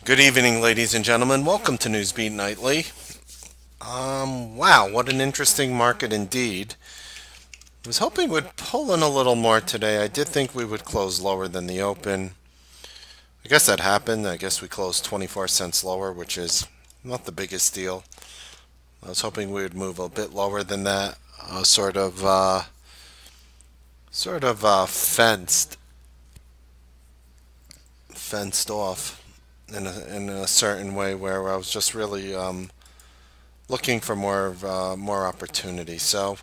Good evening, ladies and gentlemen. Welcome to NewsBeat Nightly. Wow, what an interesting market indeed. Was hoping we'd pull in a little more today. I did think we would close lower than the open. I guess that happened. I guess we closed 24 cents lower, which is not the biggest deal. I was hoping we would move a bit lower than that. Fenced off in a certain way where I was just really looking for more opportunity. So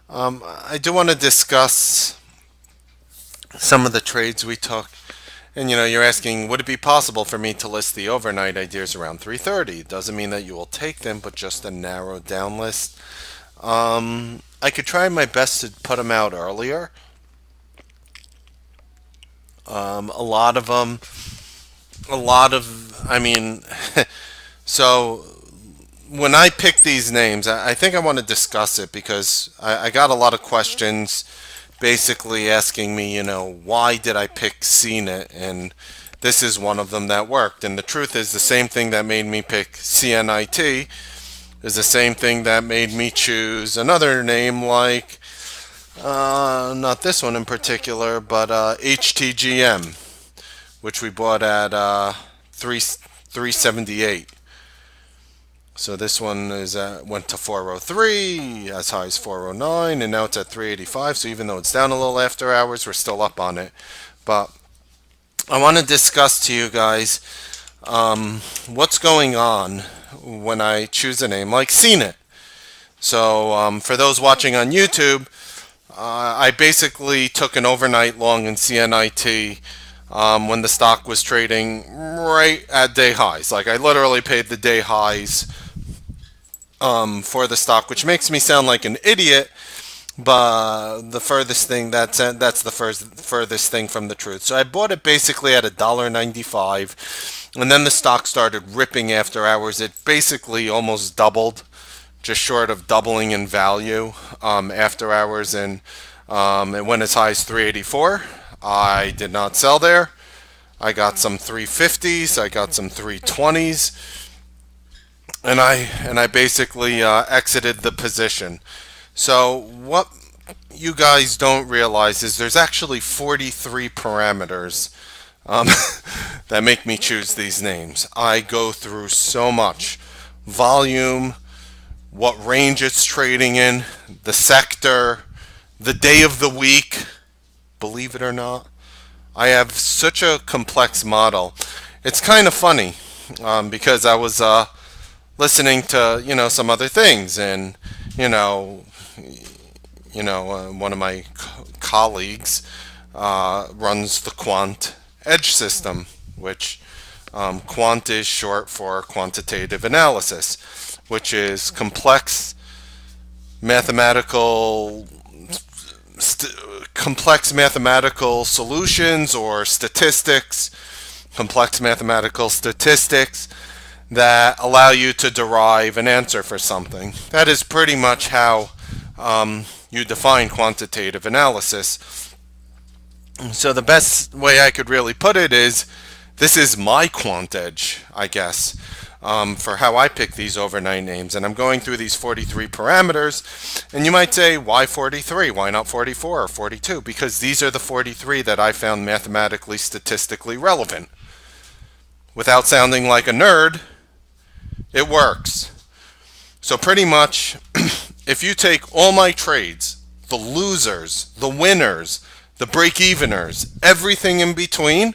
I do want to discuss some of the trades we took. And you're asking, would it be possible for me to list the overnight ideas around 3:30? Doesn't mean that you will take them, but just a narrowed down list. I could try my best to put them out earlier. A lot of them, I mean, so when I pick these names, I think I want to discuss it because I got a lot of questions basically asking me, why did I pick CNET? And this is one of them that worked. And the truth is, the same thing that made me pick CNIT is the same thing that made me choose another name like, not this one in particular, but HTGM, which we bought at 378. So this one went to 403, as high as 409, and now it's at 385. So even though it's down a little after hours, we're still up on it. But I want to discuss to you guys what's going on when I choose a name like CNET. So for those watching on YouTube, I basically took an overnight long in CNIT when the stock was trading right at day highs. Like I literally paid the day highs for the stock, which makes me sound like an idiot. But the furthest thing that's the furthest thing from the truth. So I bought it basically at $1.95, and then the stock started ripping after hours. It basically almost doubled, just short of doubling in value after hours, and it went as high as 384. I did not sell there. I got some 350s. I got some 320s. And I basically exited the position. So what you guys don't realize is there's actually 43 parameters um, that make me choose these names. I go through so much: volume, what range it's trading in, the sector, the day of the week. Believe it or not, I have such a complex model. It's kind of funny because I was listening to some other things, and you know one of my colleagues runs the quant edge system, which quant is short for quantitative analysis, which is complex mathematical complex mathematical solutions or statistics, complex mathematical statistics that allow you to derive an answer for something. That is pretty much how you define quantitative analysis. So the best way I could really put it is this is my quant edge, I guess, for how I pick these overnight names. And I'm going through these 43 parameters. And you might say, why 43? Why not 44 or 42? Because these are the 43 that I found mathematically, statistically relevant. Without sounding like a nerd, it works. So pretty much, if you take all my trades, the losers, the winners, the break-eveners, everything in between,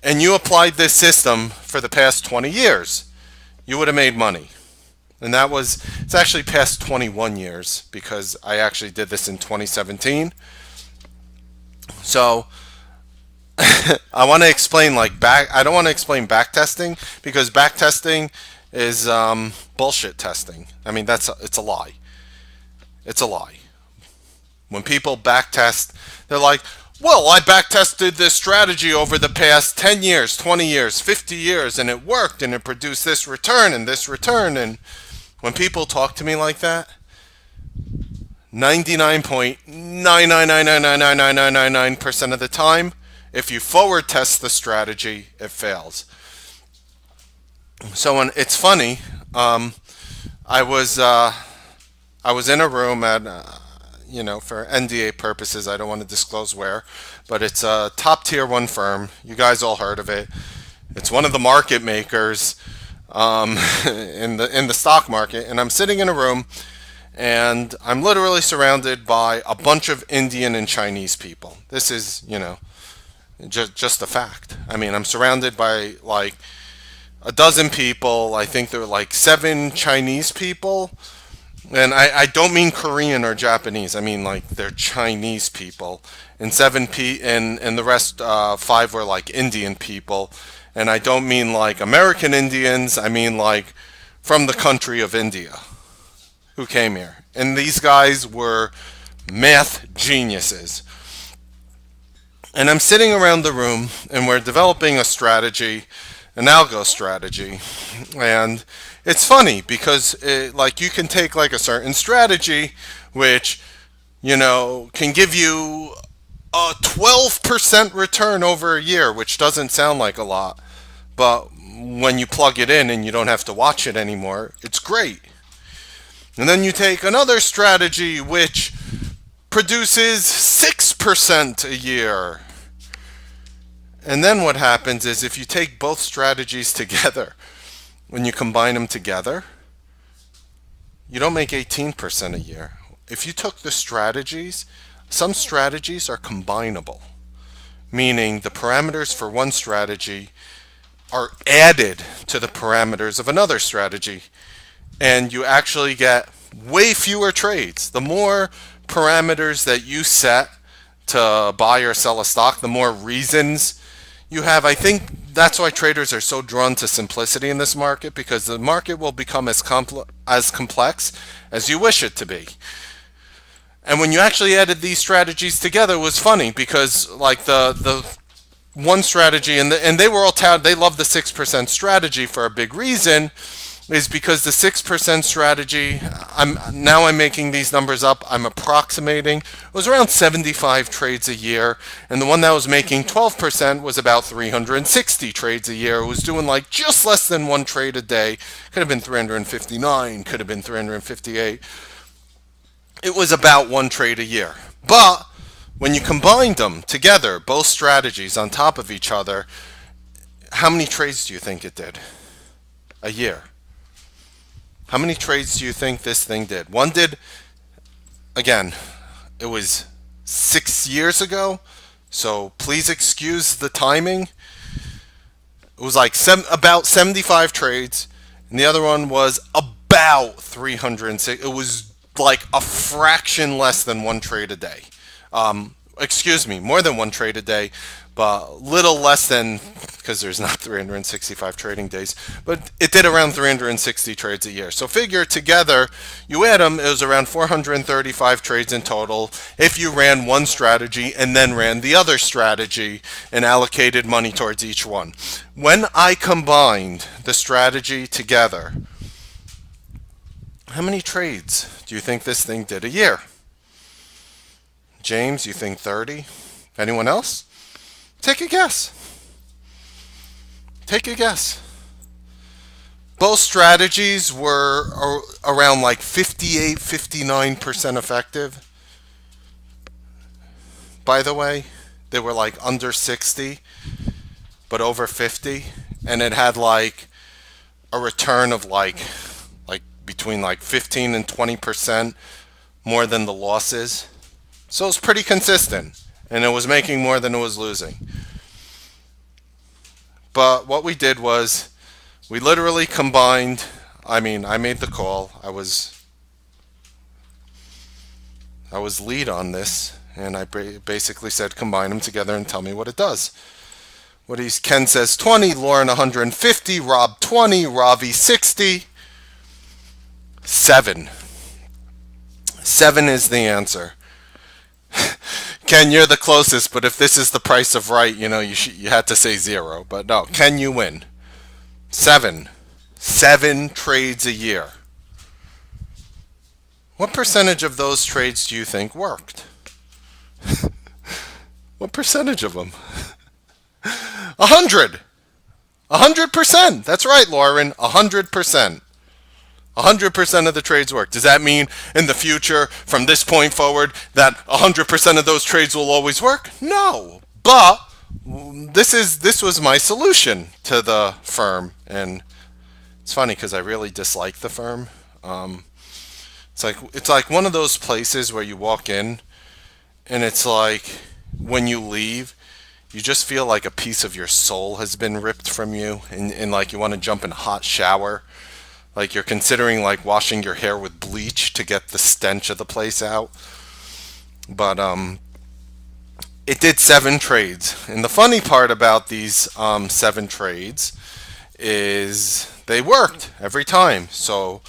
and you applied this system for the past 20 years, you would have made money. And it's actually past 21 years because I actually did this in 2017. So I want to explain I don't want to explain back testing because back testing is bullshit testing. I mean, it's a lie. It's a lie. When people backtest, they're like, well, I backtested this strategy over the past 10 years, 20 years, 50 years, and it worked, and it produced this return and this return. And when people talk to me like that, 99.999999999% of the time, if you forward test the strategy, it fails. So when it's funny, um, I was uh, I was in a room at for NDA purposes. I don't want to disclose where, but it's a top tier one firm. You guys all heard of it. It's one of the market makers in the stock market, and I'm sitting in a room, and I'm literally surrounded by a bunch of Indian and Chinese people. This is just a fact. I mean, I'm surrounded by like a dozen people. I think there were like seven Chinese people. And I don't mean Korean or Japanese. I mean like they're Chinese people, and and the rest five were like Indian people, and I don't mean like American Indians. I mean like from the country of India who came here, and these guys were math geniuses. And I'm sitting around the room, and we're developing a strategy, an algo strategy. And it's funny because like you can take like a certain strategy, which can give you a 12% return over a year, which doesn't sound like a lot, but when you plug it in and you don't have to watch it anymore, it's great. And then you take another strategy which produces 6% a year. And then what happens is if you take both strategies together, when you combine them together, you don't make 18% a year. If you took the strategies, some strategies are combinable, meaning the parameters for one strategy are added to the parameters of another strategy, and you actually get way fewer trades. The more parameters that you set to buy or sell a stock, the more reasons you have. I think that's why traders are so drawn to simplicity in this market, because the market will become as complex as you wish it to be. And when you actually added these strategies together, it was funny because like the one strategy, and they were all touted, they love the 6% strategy for a big reason, is because the 6% strategy, I'm making these numbers up, I'm approximating, it was around 75 trades a year, and the one that was making 12% was about 360 trades a year. It was doing like just less than one trade a day. Could have been 359, could have been 358. It was about one trade a year. But when you combined them together, both strategies on top of each other, how many trades do you think it did a year? How many trades do you think this thing did? One did, again, it was 6 years ago, so please excuse the timing. It was like about 75 trades, and the other one was about 306. It was like a fraction less than one trade a day. Excuse me, more than one trade a day, but little less than, because there's not 365 trading days, but it did around 360 trades a year. So figure together, you add them, it was around 435 trades in total if you ran one strategy and then ran the other strategy and allocated money towards each one. When I combined the strategy together, how many trades do you think this thing did a year? James, you think 30? Anyone else? Take a guess. Take a guess. Both strategies were around like 58, 59% effective. By the way, they were like under 60, but over 50. And it had like a return of like between like 15 and 20% more than the losses. So it's pretty consistent, and it was making more than it was losing. But what we did was we literally combined. I made the call. I was lead on this, and I basically said combine them together and tell me what it does. Ken says 20, Lauren 150, Rob 20, Ravi 60, 7. 7 is the answer. Ken, you're the closest, but if this is the price of right, you had to say 0. But no, Ken, you win. 7. 7 trades a year. What percentage of those trades do you think worked? What percentage of them? 100. 100%. That's right, Lauren. 100%. 100% of the trades work. Does that mean in the future, from this point forward, that 100% of those trades will always work? No. But this was my solution to the firm, and it's funny because I really dislike the firm. Um, it's like one of those places where you walk in, and it's like when you leave, you just feel like a piece of your soul has been ripped from you, and like you want to jump in a hot shower. Like you're considering like washing your hair with bleach to get the stench of the place out. But it did 7 trades, and the funny part about these 7 trades is they worked every time. So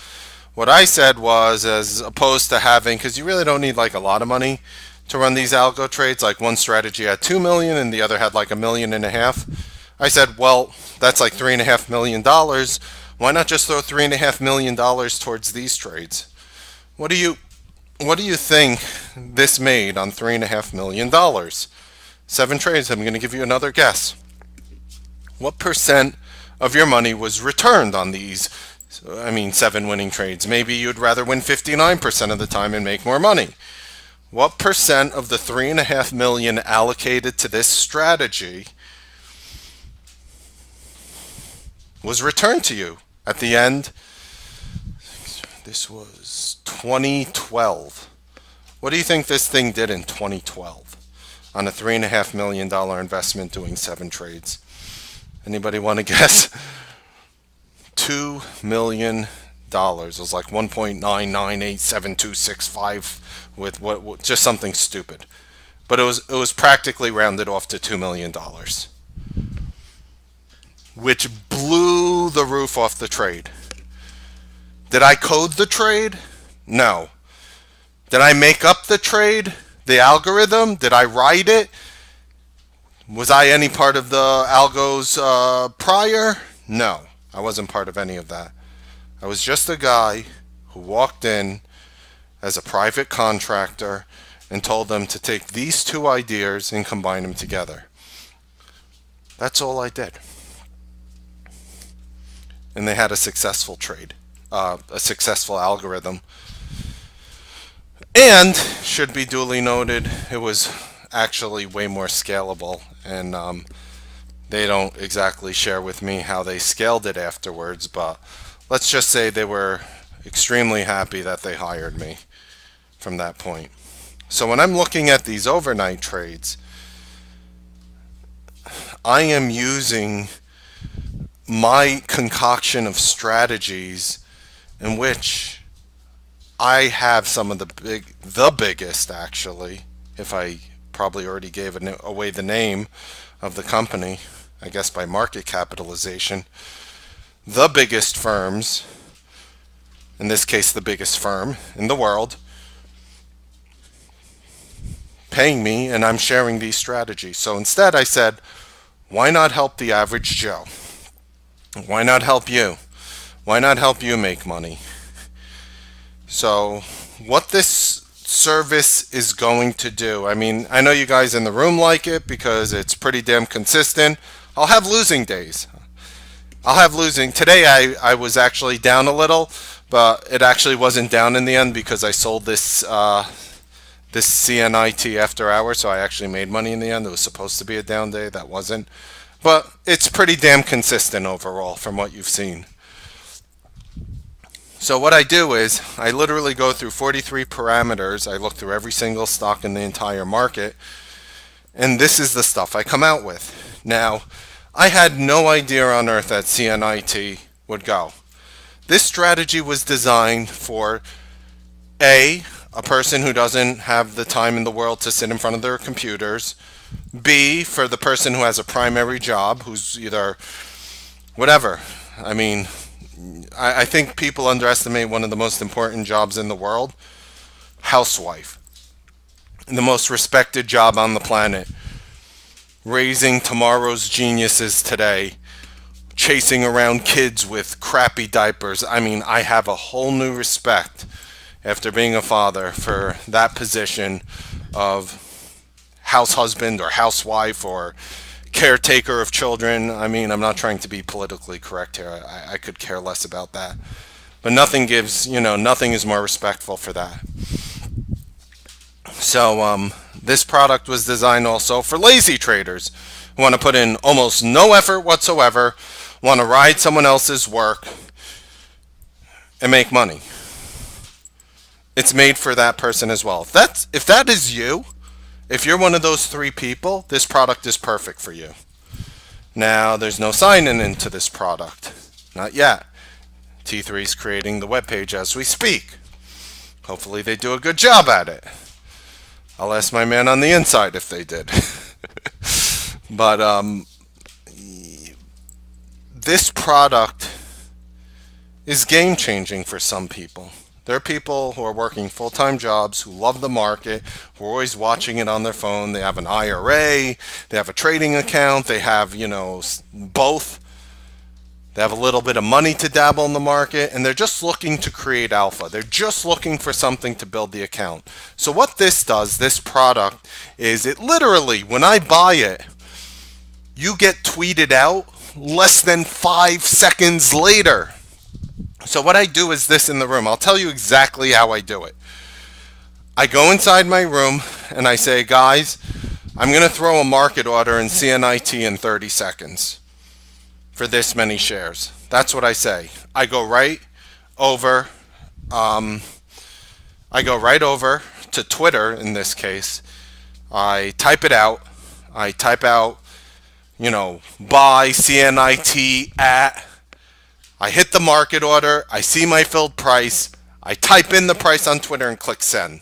what I said was, as opposed to having, because you really don't need like a lot of money to run these algo trades. Like one strategy had 2 million, and the other had like 1.5 million. I said, well, that's like $3.5 million. Why not just throw $3.5 million towards these trades? What do you what do you think this made on $3.5 million? 7 trades. I'm going to give you another guess. What percent of your money was returned on these? I mean, 7 winning trades. Maybe you'd rather win 59% of the time and make more money. What percent of the 3.5 million allocated to this strategy was returned to you at the end? This was 2012. What do you think this thing did in 2012 on a $3.5 million investment doing 7 trades? Anybody want to guess? $2 million. It was like 1.9987265 with what just something stupid. But it was practically rounded off to $2 million, which blew the roof off the trade. Did I code the trade? No. Did I make up the trade? The algorithm? Did I write it? Was I any part of the algos prior? No, I wasn't part of any of that. I was just a guy who walked in as a private contractor and told them to take these 2 ideas and combine them together. That's all I did. And they had a successful trade, a successful algorithm. And, should be duly noted, it was actually way more scalable. And they don't exactly share with me how they scaled it afterwards, but let's just say they were extremely happy that they hired me from that point. So when I'm looking at these overnight trades, I am using my concoction of strategies in which I have some of the biggest actually, if I probably already gave away the name of the company, I guess by market capitalization, the biggest firms, in this case the biggest firm in the world, paying me, and I'm sharing these strategies. So instead I said, why not help the average Joe? Why not help you? Why not help you make money? So what this service is going to do, I mean, I know you guys in the room like it because it's pretty damn consistent. I'll have losing days. Today I was actually down a little, but it actually wasn't down in the end because I sold this CNIT after hours, so I actually made money in the end. It was supposed to be a down day, that wasn't. But it's pretty damn consistent overall from what you've seen. So what I do is I literally go through 43 parameters. I look through every single stock in the entire market, and this is the stuff I come out with. Now, I had no idea on earth that CNIT would go. This strategy was designed for a person who doesn't have the time in the world to sit in front of their computers. B, for the person who has a primary job, who's either whatever. I mean, I think people underestimate one of the most important jobs in the world: housewife. The most respected job on the planet. Raising tomorrow's geniuses today. Chasing around kids with crappy diapers. I mean, I have a whole new respect after being a father for that position of house husband or housewife or caretaker of children. I mean, I'm not trying to be politically correct here. I could care less about that. But nothing gives, nothing is more respectful for that. So, this product was designed also for lazy traders who want to put in almost no effort whatsoever, want to ride someone else's work, and make money. It's made for that person as well. If that is you, if you're one of those three people, this product is perfect for you. Now, there's no sign-in into this product. Not yet. T3 is creating the webpage as we speak. Hopefully they do a good job at it. I'll ask my man on the inside if they did. But this product is game-changing for some people. There are people who are working full-time jobs, who love the market, who are always watching it on their phone. They have an IRA, they have a trading account, they have, both. They have a little bit of money to dabble in the market, and they're just looking to create alpha. They're just looking for something to build the account. So what this does, this product, is it literally, when I buy it, you get tweeted out less than 5 seconds later. So what I do is this in the room. I'll tell you exactly how I do it. I go inside my room and I say, guys, I'm going to throw a market order in CNIT in 30 seconds for this many shares. That's what I say. I go right over. I go right over to Twitter in this case. I type it out. I type out, buy CNIT at. I hit the market order, I see my filled price, I type in the price on Twitter and click send.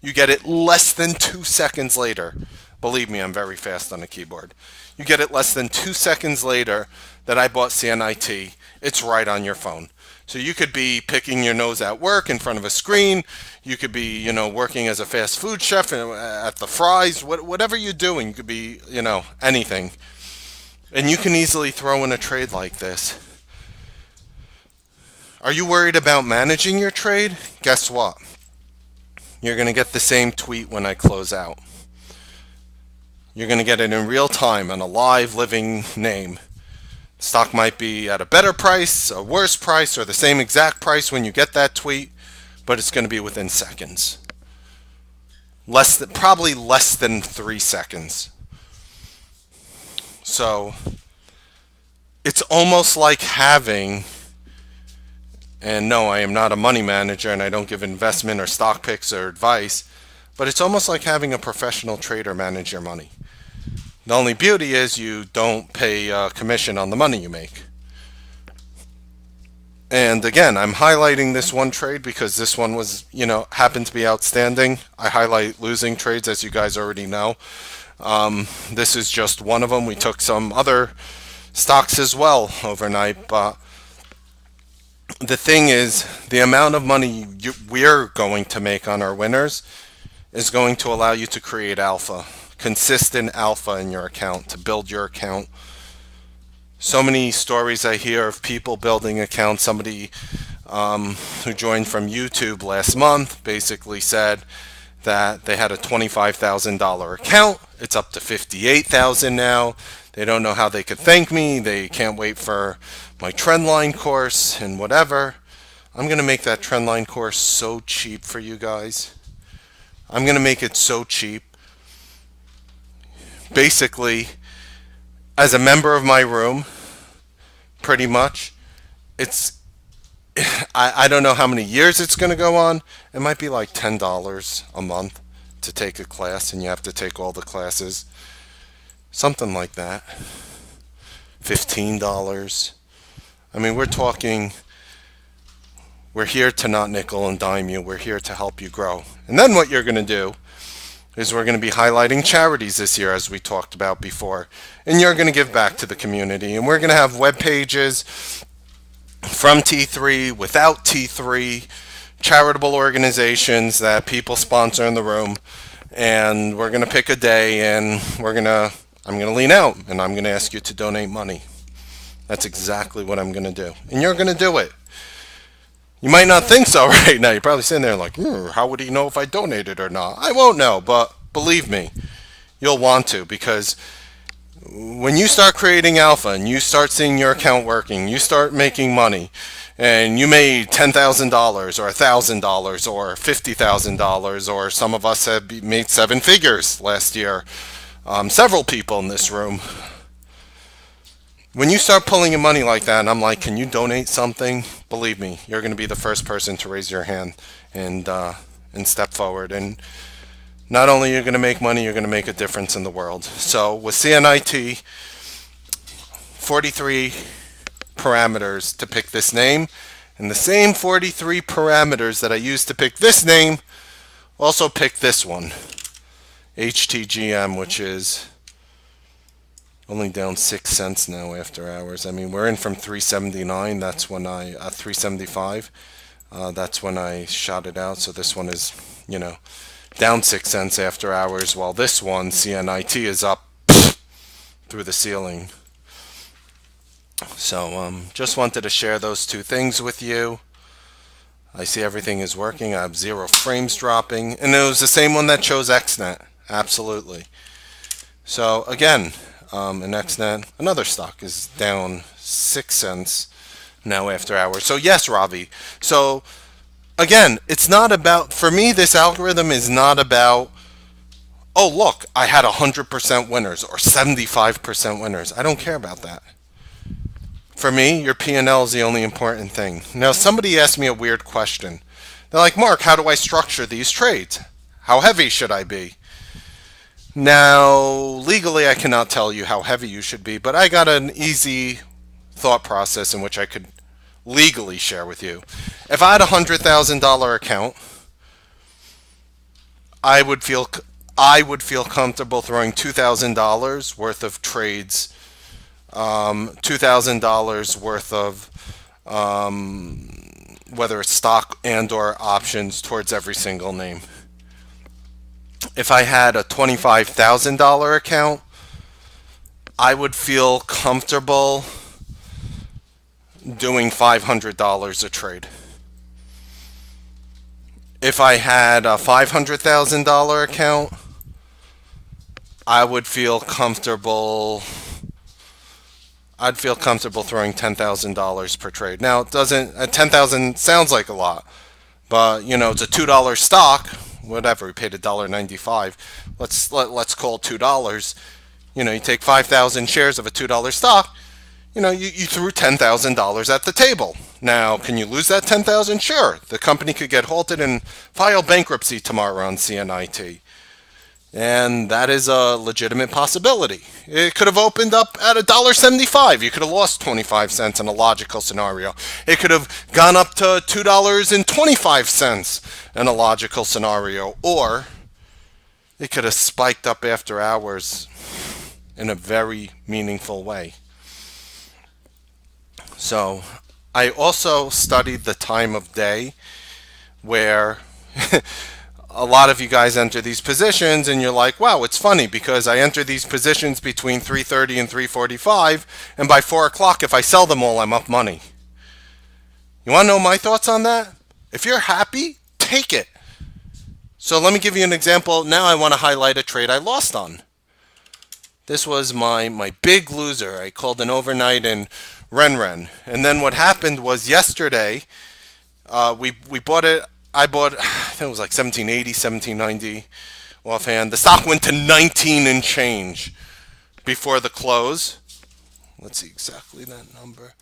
You get it less than 2 seconds later. Believe me, I'm very fast on a keyboard. You get it less than 2 seconds later that I bought CNIT. It's right on your phone. So you could be picking your nose at work in front of a screen. You could be, working as a fast food chef at the Fry's. Whatever you're doing, you could be, anything. And you can easily throw in a trade like this. Are you worried about managing your trade? Guess what? You're going to get the same tweet when I close out. You're going to get it in real time on a live living name. Stock might be at a better price, a worse price, or the same exact price when you get that tweet, but it's going to be within seconds. Probably less than 3 seconds. So it's almost like having. And no, I am not a money manager and I don't give investment or stock picks or advice, but it's almost like having a professional trader manage your money. The only beauty is you don't pay a commission on the money you make. And again, I'm highlighting this one trade because this one was, happened to be outstanding. I highlight losing trades, as you guys already know. This is just one of them. We took some other stocks as well overnight, but the thing is, the amount of money we're going to make on our winners is going to allow you to create alpha, consistent alpha in your account, to build your account. So many stories I hear of people building accounts. Somebody who joined from YouTube last month basically said that they had a $25,000 account. It's up to $58,000 now. They don't know how they could thank me. They can't wait for my trendline course and whatever. I'm going to make that trendline course so cheap for you guys. I'm going to make it so cheap. Basically, as a member of my room, pretty much, I don't know how many years it's going to go on. It might be like $10 a month to take a class, and you have to take all the classes. Something like that. $15. I mean, we're here to not nickel and dime you. We're here to help you grow. And then what you're going to do is we're going to be highlighting charities this year, as we talked about before. And you're going to give back to the community. And we're going to have web pages from T3, without T3, charitable organizations that people sponsor in the room. And we're going to pick a day, and I'm going to lean out, and I'm going to ask you to donate money. That's exactly what I'm going to do. And you're going to do it. You might not think so right now. You're probably sitting there like, how would he know if I donated or not? I won't know, but believe me, you'll want to, because When you start creating alpha and you start seeing your account working, you start making money, and you made $10,000 or $1,000 or $50,000, or some of us have made seven figures last year. Several people in this room. When you start pulling in money like that, and I'm like, can you donate something? Believe me, you're going to be the first person to raise your hand and step forward. And not only are you going to make money, you're going to make a difference in the world. So with CNIT, 43 parameters to pick this name, and the same 43 parameters that I used to pick this name also pick this one, HTGM, which is only down 6 cents now after hours. I mean, we're in from 379. That's when 375. That's when I shot it out. So this one is, down 6 cents after hours, while this one, CNIT, is up through the ceiling. So just wanted to share those two things with you. I see everything is working. I have 0 frames dropping. And it was the same one that chose XNet. Absolutely. So again, in XNet, another stock is down 6 cents now after hours. So yes, Ravi. So again, it's not about, for me, this algorithm is not about, oh, look, I had 100% winners or 75% winners. I don't care about that. For me, your P&L is the only important thing. Now, somebody asked me a weird question. They're like, Mark, how do I structure these trades? How heavy should I be? Now, legally, I cannot tell you how heavy you should be, but I got an easy thought process in which I could legally share with you. If I had a $100,000 account, I would feel comfortable throwing $2,000 worth of trades, $2,000 worth of whether it's stock and or options towards every single name. If I had a $25,000 account, I would feel comfortable doing $500 a trade. If I had a $500,000 account, I would feel comfortable. I'd feel comfortable throwing $10,000 per trade. Now, it doesn't. $10,000 sounds like a lot, but it's a $2 stock. Whatever, we paid $1.95. Let's call it $2. You take 5,000 shares of a $2 stock. You threw $10,000 at the table. Now, can you lose that $10,000? Sure. The company could get halted and file bankruptcy tomorrow on CNIT. And that is a legitimate possibility. It could have opened up at $1.75. You could have lost 25 cents in a logical scenario. It could have gone up to $2.25 in a logical scenario. Or it could have spiked up after hours in a very meaningful way. So I also studied the time of day where a lot of you guys enter these positions and you're like, wow, it's funny because I enter these positions between 3:30 and 3:45, and by 4 o'clock, if I sell them all, I'm up money. You want to know my thoughts on that? If you're happy, take it. So let me give you an example. Now I want to highlight a trade I lost on. This was my big loser. I called an overnight in Ren. And then what happened was yesterday, we bought it. I think it was like 1780, 1790 offhand. The stock went to 19 and change before the close. Let's see exactly that number.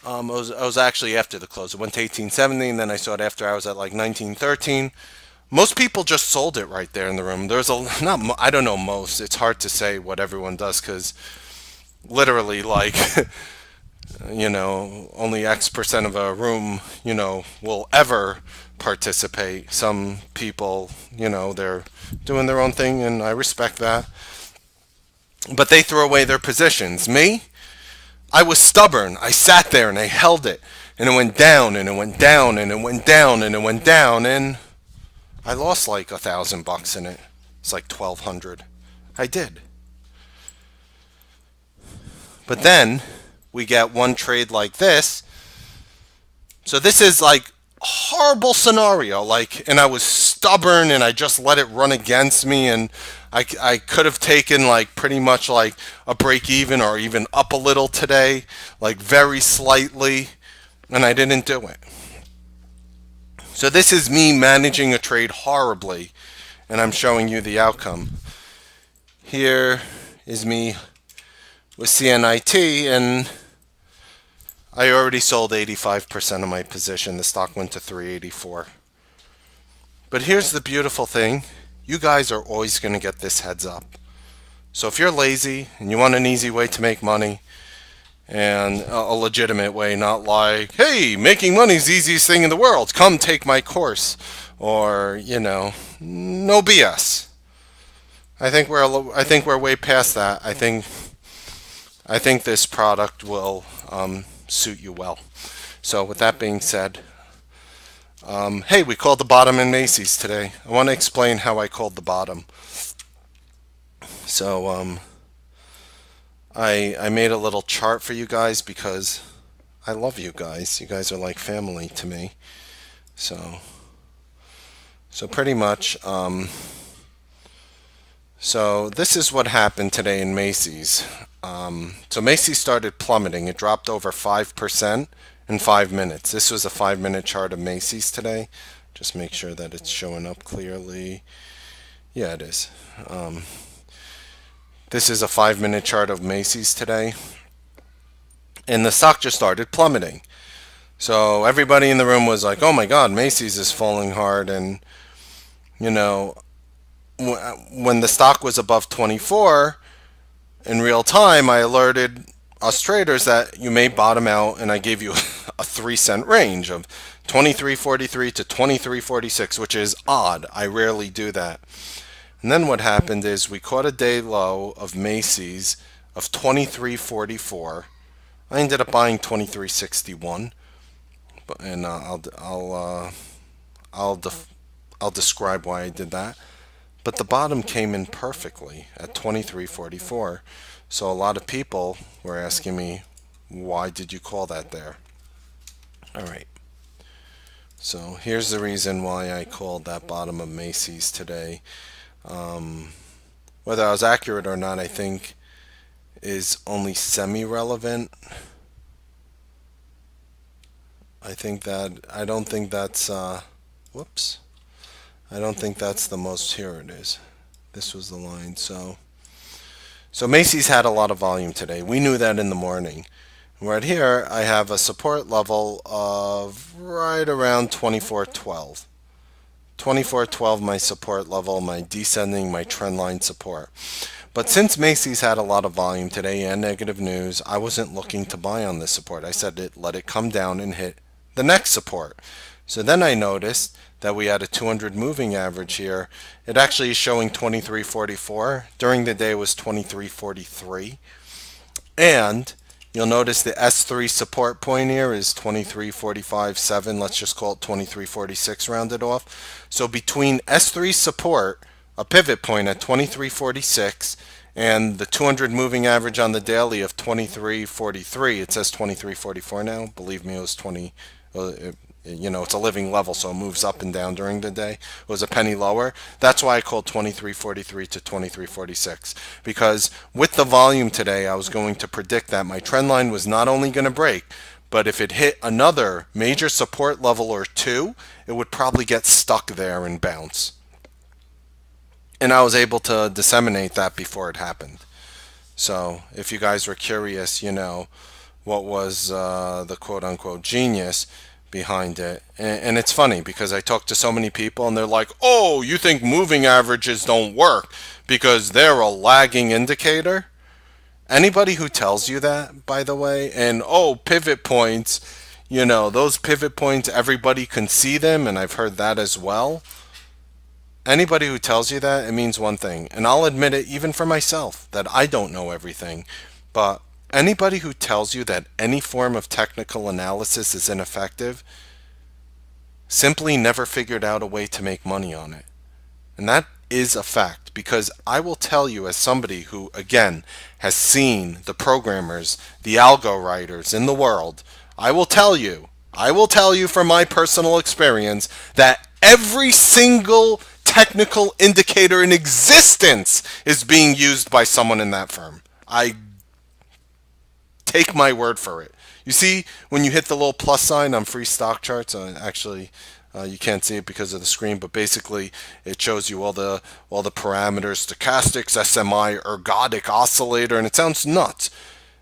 I was actually after the close. It went to 1870, and then I saw it after hours at like 1913. Most people just sold it right there in the room. I don't know most. It's hard to say what everyone does because literally like only X% of a room, will ever participate. Some people, they're doing their own thing, and I respect that. But they threw away their positions. Me, I was stubborn. I sat there and I held it, and it went down, and it went down, and it went down, and it went down, and I lost like $1,000 in it. It's like 1,200. I did. But then we get one trade like this. So this is like a horrible scenario. And I was stubborn and I just let it run against me. And I could have taken like pretty much like a break even or even up a little today, like very slightly, and I didn't do it. So this is me managing a trade horribly, and I'm showing you the outcome. Here is me with CNIT, and I already sold 85% of my position. The stock went to 384. But here's the beautiful thing. You guys are always going to get this heads up. So if you're lazy and you want an easy way to make money, and a legitimate way, not like, hey, making money is the easiest thing in the world, come take my course, or no BS. I think we're way past that. I think this product will suit you well. So with that being said, hey, we called the bottom in Macy's today. I want to explain how I called the bottom. So I made a little chart for you guys because I love you guys. You guys are like family to me. So pretty much. So this is what happened today in Macy's. So Macy's started plummeting. It dropped over 5% in 5 minutes. This was a 5-minute chart of Macy's today. Just make sure that it's showing up clearly. Yeah, it is. This is a 5-minute chart of Macy's today. And the stock just started plummeting. So everybody in the room was like, oh my God, Macy's is falling hard. And, when the stock was above 24, in real time, I alerted us traders that you may bottom out, and I gave you a 3-cent range of 23.43 to 23.46, which is odd. I rarely do that. And then what happened is we caught a day low of Macy's of 23.44. I ended up buying 23.61, and I'll describe why I did that. But the bottom came in perfectly at 23.44. So a lot of people were asking me, why did you call that there? All right. So here's the reason why I called that bottom of Macy's today. Whether I was accurate or not, I think is only semi-relevant. I don't think that's whoops. I don't think that's the most. Here it is. This was the line. So Macy's had a lot of volume today. We knew that in the morning. Right here, I have a support level of right around 24.12. 24.12, my support level, my descending, my trend line support. But since Macy's had a lot of volume today and negative news, I wasn't looking to buy on this support. I said let it come down and hit the next support. So then I noticed that we had a 200 moving average here. It actually is showing 23.44. During the day it was 23.43. And you'll notice the S3 support point here is 23.45.7. Let's just call it 23.46 rounded off. So between S3 support, a pivot point at 23.46, and the 200 moving average on the daily of 23.43, it says 23.44 now. Believe me, it was 20. It's a living level, so it moves up and down during the day. It was a penny lower. That's why I called 23.43 to 23.46. Because with the volume today, I was going to predict that my trend line was not only going to break, but if it hit another major support level or two, it would probably get stuck there and bounce. And I was able to disseminate that before it happened. So if you guys were curious, what was the quote-unquote genius behind it. And it's funny because I talk to so many people and they're like, oh, you think moving averages don't work because they're a lagging indicator? Anybody who tells you that, by the way, and pivot points, those pivot points, everybody can see them, and I've heard that as well. Anybody who tells you that, it means one thing, and I'll admit it even for myself, that I don't know everything, but anybody who tells you that any form of technical analysis is ineffective simply never figured out a way to make money on it. And that is a fact, because I will tell you, as somebody who, again, has seen the programmers, the algo writers in the world, I will tell you from my personal experience that every single technical indicator in existence is being used by someone in that firm. I take my word for it. You see, when you hit the little plus sign on free stock charts, actually, you can't see it because of the screen, but basically it shows you all the parameters, stochastics, SMI, ergodic oscillator, and it sounds nuts.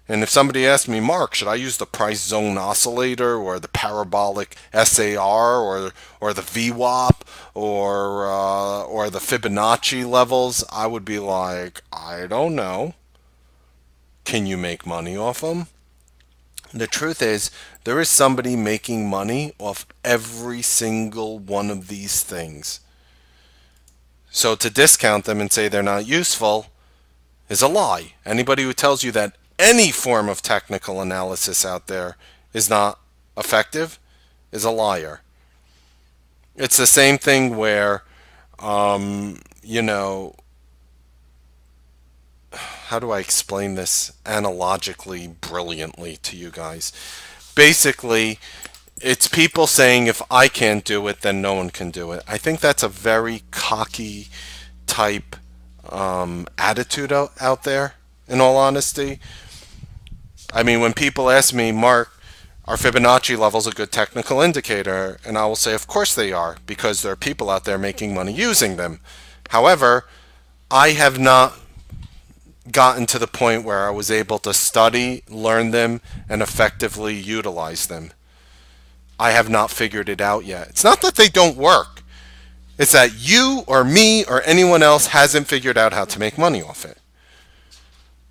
And if somebody asked me, Mark, should I use the price zone oscillator or the parabolic SAR or the VWAP or the Fibonacci levels, I would be like, I don't know. Can you make money off them? The truth is, there is somebody making money off every single one of these things. So to discount them and say they're not useful is a lie. Anybody who tells you that any form of technical analysis out there is not effective is a liar. It's the same thing where, you know, how do I explain this analogically brilliantly to you guys? Basically, it's people saying if I can't do it, then no one can do it. I think that's a very cocky type attitude out there, in all honesty. I mean, when people ask me, Mark, are Fibonacci levels a good technical indicator? And I will say, of course they are, because there are people out there making money using them. However, I have not gotten to the point where I was able to study, learn them, and effectively utilize them. I have not figured it out yet. It's not that they don't work. It's that you or me or anyone else hasn't figured out how to make money off it.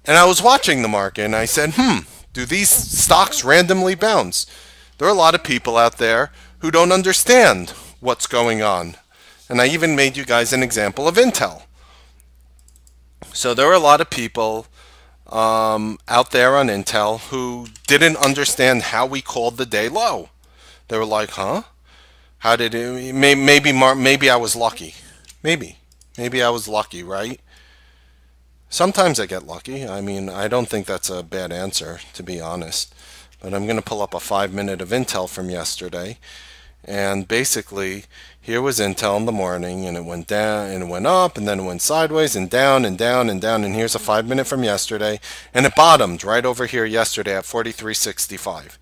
And I was watching the market and I said, do these stocks randomly bounce? There are a lot of people out there who don't understand what's going on. And I even made you guys an example of Intel. So there were a lot of people out there on Intel who didn't understand how we called the day low. They were like, huh? How did it? Maybe I was lucky. Maybe I was lucky, right? Sometimes I get lucky. I mean, I don't think that's a bad answer, to be honest. But I'm going to pull up a 5-minute of Intel from yesterday. And basically, here was Intel in the morning, and it went down, and it went up, and then it went sideways, and down, and down, and down. And here's a 5-minute from yesterday. And it bottomed right over here yesterday at 43.65.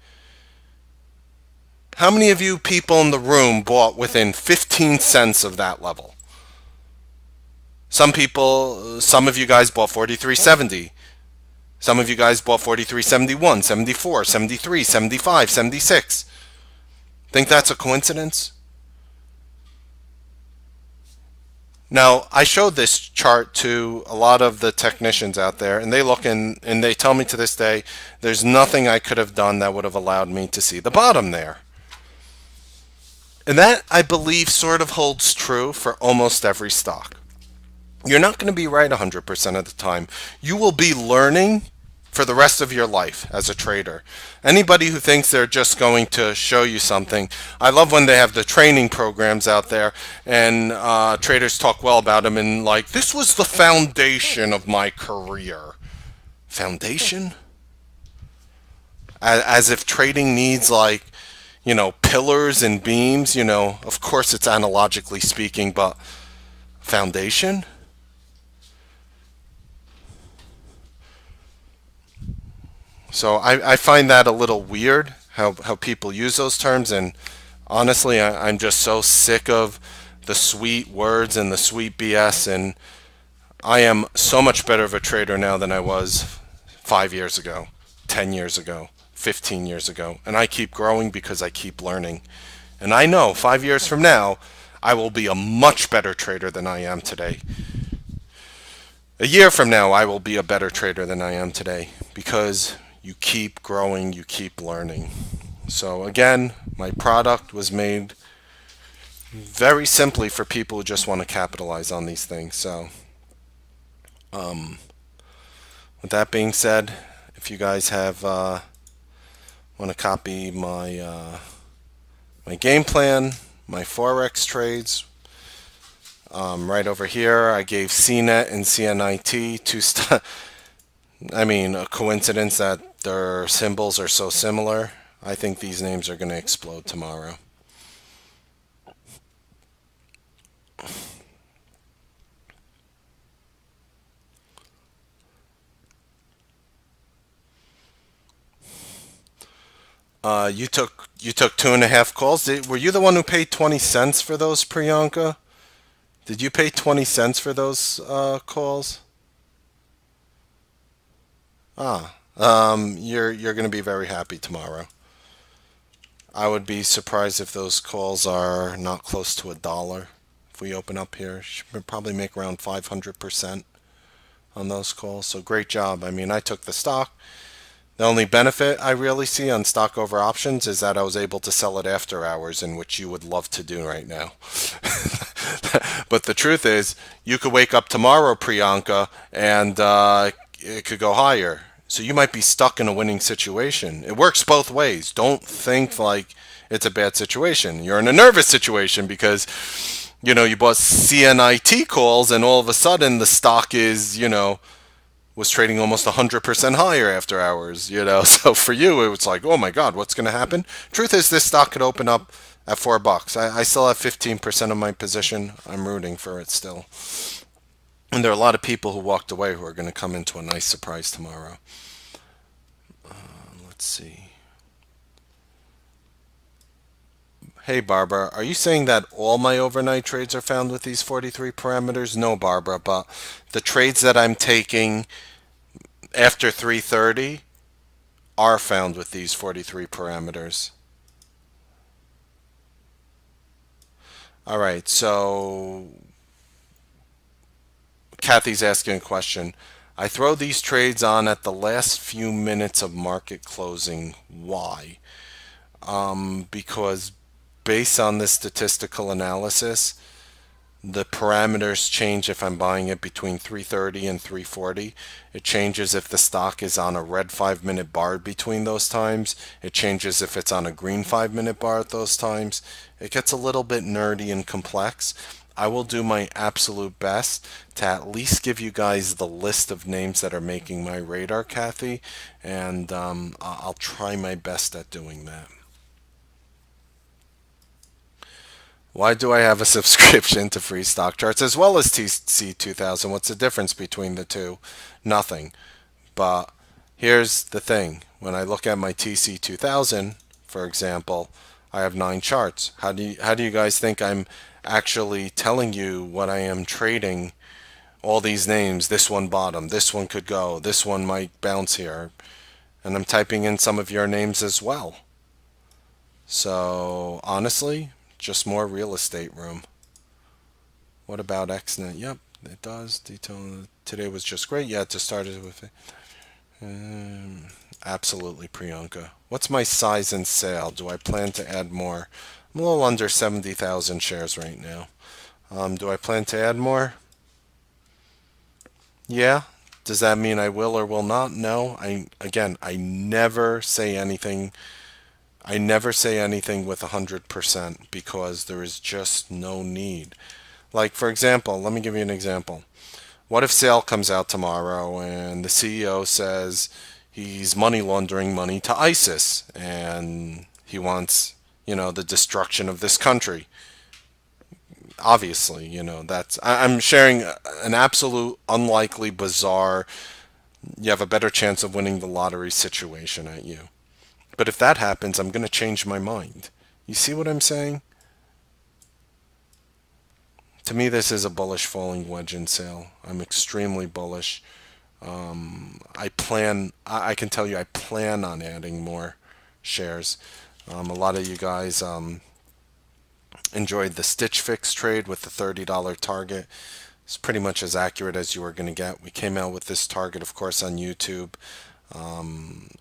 How many of you people in the room bought within 15 cents of that level? Some of you guys bought 43.70. Some of you guys bought 43.71, 74, 73, 75, 76. Think that's a coincidence? Now, I showed this chart to a lot of the technicians out there, and they look and they tell me to this day, there's nothing I could have done that would have allowed me to see the bottom there. And that, I believe, sort of holds true for almost every stock. You're not going to be right 100% of the time. You will be learning for the rest of your life as a trader. Anybody who thinks they're just going to show you something, I love when they have the training programs out there and traders talk well about them and like, this was the foundation of my career. Foundation? As if trading needs like, pillars and beams, of course it's analogically speaking, but foundation? So I find that a little weird, how people use those terms, and honestly, I'm just so sick of the sweet words and the sweet BS, and I am so much better of a trader now than I was 5 years ago, 10 years ago, 15 years ago, and I keep growing because I keep learning. And I know 5 years from now, I will be a much better trader than I am today. A year from now, I will be a better trader than I am today because you keep growing, you keep learning. So again, my product was made very simply for people who just want to capitalize on these things. So with that being said, if you guys have want to copy my my game plan, my Forex trades, right over here, I gave CNET and CNIT a coincidence that their symbols are so similar. I think these names are going to explode tomorrow. You took 2.5 calls. Were you the one who paid 20 cents for those, Priyanka? Did you pay 20 cents for those calls? You're going to be very happy tomorrow. I would be surprised if those calls are not close to $1. If we open up here, should probably make around 500% on those calls. So great job. I mean, I took the stock. The only benefit I really see on stock over options is that I was able to sell it after hours, in which you would love to do right now. But the truth is, you could wake up tomorrow, Priyanka, and it could go higher. So you might be stuck in a winning situation. It works both ways. Don't think like it's a bad situation. You're in a nervous situation because you bought CNIT calls, and all of a sudden the stock was trading almost 100% higher after hours. So for you, it was like, oh my God, what's going to happen? Truth is, this stock could open up at $4. I still have 15% of my position. I'm rooting for it still. And there are a lot of people who walked away who are going to come into a nice surprise tomorrow. Let's see. Hey, Barbara, are you saying that all my overnight trades are found with these 43 parameters? No, Barbara, but the trades that I'm taking after 3:30 are found with these 43 parameters. All right, so Kathy's asking a question. I throw these trades on at the last few minutes of market closing. Why? Because based on this statistical analysis, the parameters change if I'm buying it between 3:30 and 3:40. It changes if the stock is on a red 5-minute bar between those times. It changes if it's on a green 5-minute bar at those times. It gets a little bit nerdy and complex. I will do my absolute best to at least give you guys the list of names that are making my radar, Kathy, and I'll try my best at doing that. Why do I have a subscription to free stock charts as well as TC2000? What's the difference between the two? Nothing. But here's the thing. When I look at my TC2000, for example, I have 9 charts. How do you guys think I'm actually telling you what I am trading? All these names, this one bottom, this one could go, this one might bounce here. And I'm typing in some of your names as well. So honestly, just more real estate room. What about XNet? Yep, it does. Detail today was just great. Yeah, to start it with it. Absolutely, Priyanka. What's my size in sale? Do I plan to add more? I'm a little under 70,000 shares right now. Do I plan to add more? Yeah. Does that mean I will or will not? No. I never say anything. I never say anything with 100% because there is just no need. Like, for example, let me give you an example. What if Sale comes out tomorrow and the CEO says he's money laundering money to ISIS and he wants, the destruction of this country? Obviously, I'm sharing an absolute unlikely, bizarre, you have a better chance of winning the lottery situation at you. But if that happens, I'm going to change my mind. You see what I'm saying? To me, this is a bullish falling wedge in Sale. I'm extremely bullish. I can tell you, I plan on adding more shares. A lot of you guys enjoyed the Stitch Fix trade with the $30 target. It's pretty much as accurate as you were going to get. We came out with this target, of course, on YouTube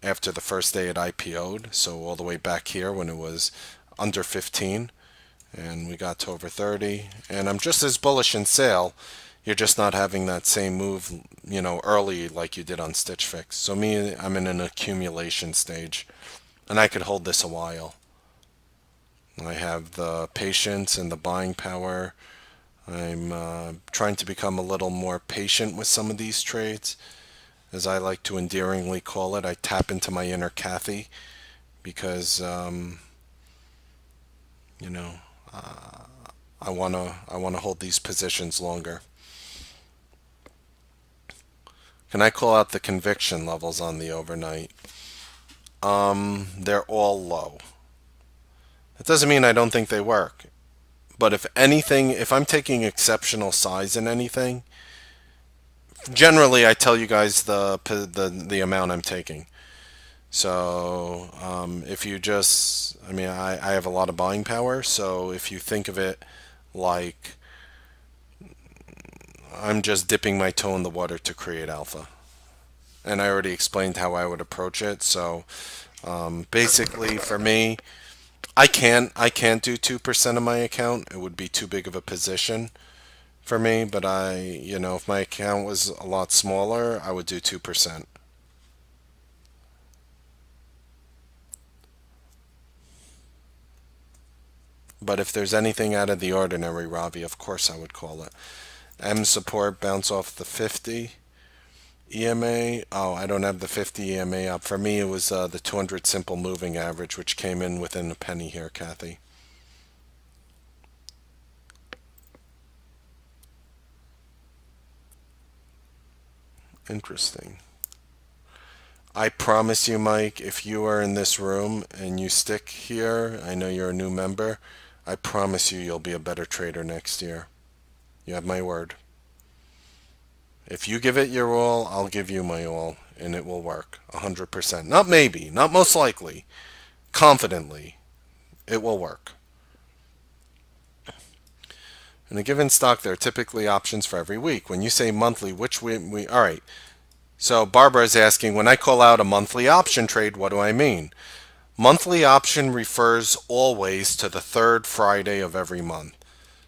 after the first day it IPO'd, so all the way back here when it was under 15, and we got to over 30. And I'm just as bullish in Sale. You're just not having that same move, early like you did on Stitch Fix. So me, I'm in an accumulation stage, and I could hold this a while. I have the patience and the buying power. I'm trying to become a little more patient with some of these trades. As I like to endearingly call it, I tap into my inner Kathy because, you know, I wanna hold these positions longer. Can I call out the conviction levels on the overnight? they're all low. It doesn't mean I don't think they work. But if anything, if I'm taking exceptional size in anything, generally I tell you guys the amount I'm taking. So if you just, I mean, I have a lot of buying power. So if you think of it like I'm just dipping my toe in the water to create alpha, and I already explained how I would approach it. So basically, for me, I can't do 2% of my account. It would be too big of a position for me. But if my account was a lot smaller, I would do 2%. But if there's anything out of the ordinary, Ravi, of course I would call it. M support bounce off the 50. EMA, oh, I don't have the 50 EMA up. For me, it was the 200 simple moving average, which came in within a penny here, Kathy. Interesting. I promise you, Mike, if you are in this room and you stick here, I know you're a new member, I promise you you'll be a better trader next year. You have my word. If you give it your all, I'll give you my all, and it will work 100%. Not maybe, not most likely, confidently, it will work. In a given stock, there are typically options for every week. When you say monthly, which all right. So Barbara is asking, when I call out a monthly option trade, what do I mean? Monthly option refers always to the third Friday of every month.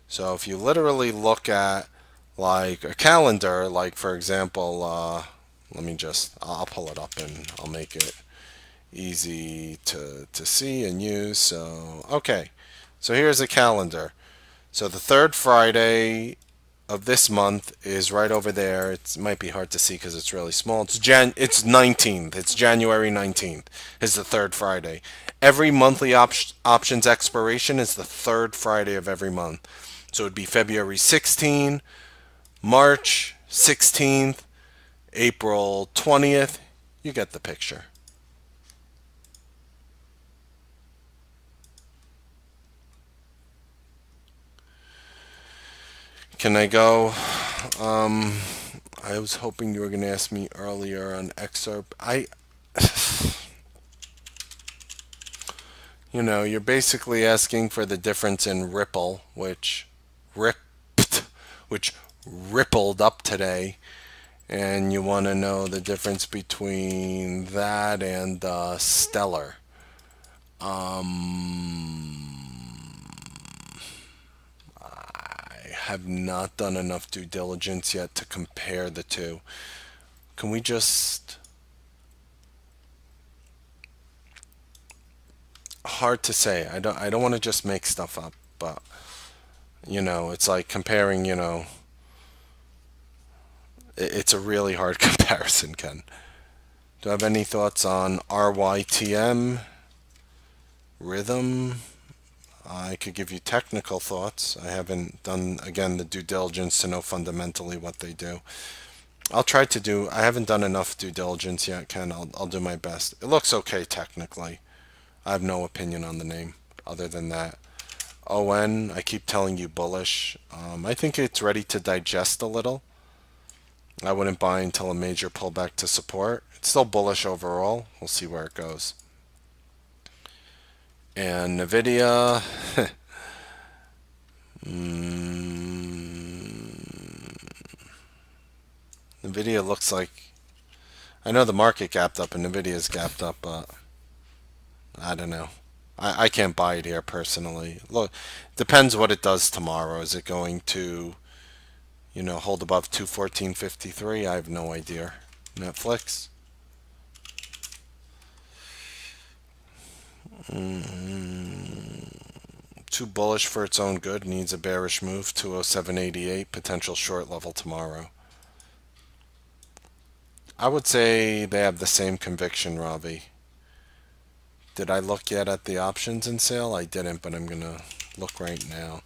So if you literally look at like a calendar, like for example, I'll pull it up and I'll make it easy to see and use. So, okay. So here's a calendar. So the third Friday of this month is right over there. It might be hard to see because it's really small. It's 19th. It's January 19th is the third Friday. Every monthly options expiration is the third Friday of every month. So it would be February 16, March 16th, April 20th. You get the picture. Can I go? I was hoping you were going to ask me earlier on excerpt. You're basically asking for the difference in Ripple, ripped, which rippled up today, and you want to know the difference between that and Stellar. I have not done enough due diligence yet to compare the two. Can we just hard to say. I don't want to just make stuff up, but it's like comparing, it's a really hard comparison, Ken. Do I have any thoughts on RYTM, rhythm? I could give you technical thoughts. I haven't done, again, the due diligence to know fundamentally what they do. I haven't done enough due diligence yet, Ken. I'll do my best. It looks okay technically. I have no opinion on the name other than that. I keep telling you bullish. I think it's ready to digest a little. I wouldn't buy until a major pullback to support. It's still bullish overall. We'll see where it goes. And Nvidia, Nvidia looks like, I know the market gapped up and Nvidia's gapped up, but I don't know. I can't buy it here personally. Look, depends what it does tomorrow. Is it going to, hold above 214.53? I have no idea. Netflix. Too bullish for its own good. Needs a bearish move. 207.88. Potential short level tomorrow. I would say they have the same conviction, Ravi. Did I look yet at the options in sale? I didn't, but I'm going to look right now.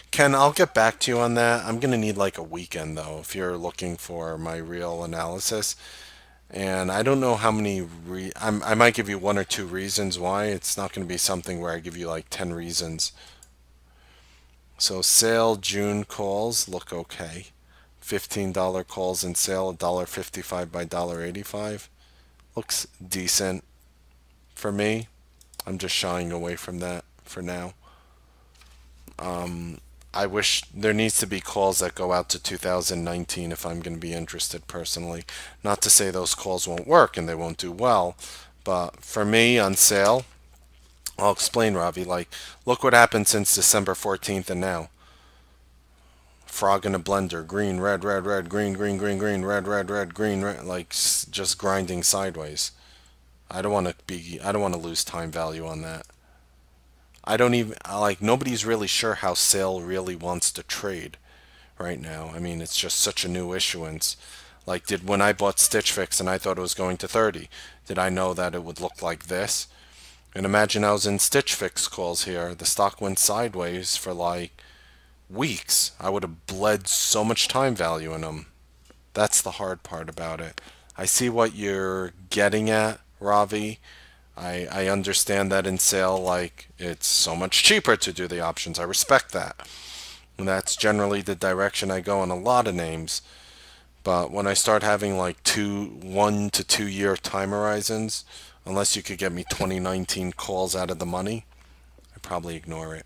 Ken, I'll get back to you on that. I'm going to need like a weekend, though, if you're looking for my real analysis. And I don't know how many. I might give you one or two reasons why. It's not going to be something where I give you like 10 reasons. So sale June calls look okay. $15 calls in sale, $1.55 by $1.85. Looks decent for me. I'm just shying away from that for now. I wish there needs to be calls that go out to 2019 if I'm going to be interested personally. Not to say those calls won't work and they won't do well, but for me on sale, I'll explain, Ravi. Like, look what happened since December 14th and now. Frog in a blender, green, red, red, red, green, green, green, green, red, red, red, green, red, like just grinding sideways. I don't want to lose time value on that. I don't even like nobody's really sure how Sale really wants to trade right now. I mean, it's just such a new issuance. Like, did when I bought Stitch Fix and I thought it was going to 30, did I know that it would look like this? And imagine I was in Stitch Fix calls here. The stock went sideways for like weeks. I would have bled so much time value in them. That's the hard part about it. I see what you're getting at, Ravi. I understand that in sale, like, it's so much cheaper to do the options. I respect that. And that's generally the direction I go on a lot of names. But when I start having like 1 to 2 year time horizons, unless you could get me 2019 calls out of the money, I probably ignore it.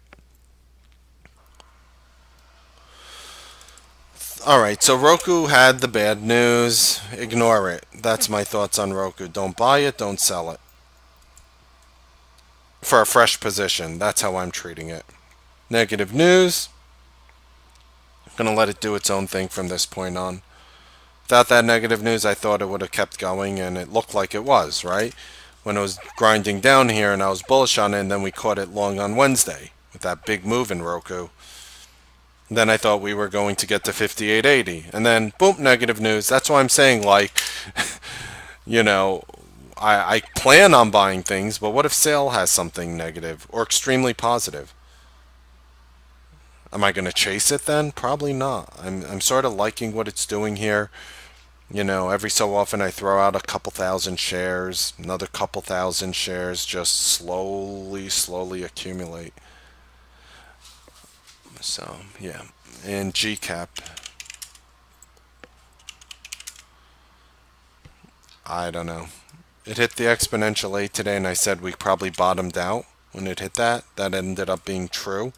All right, so Roku had the bad news. Ignore it. That's my thoughts on Roku. Don't buy it, don't sell it. For a fresh position, that's how I'm treating it. Negative news. Gonna let it do its own thing from this point on. Without that negative news, I thought it would have kept going, and it looked like it was, right? When it was grinding down here and I was bullish on it, and then we caught it long on Wednesday with that big move in Roku. Then I thought we were going to get to 58.80. And then, boom, negative news. That's why I'm saying, like, you know, I plan on buying things, but what if sale has something negative or extremely positive? Am I going to chase it then? Probably not. I'm sort of liking what it's doing here. Every so often I throw out a couple thousand shares, another couple thousand shares, just slowly, slowly accumulate. So, yeah. And GCAP, I don't know. It hit the exponential 8 today, and I said we probably bottomed out when it hit that. That ended up being true.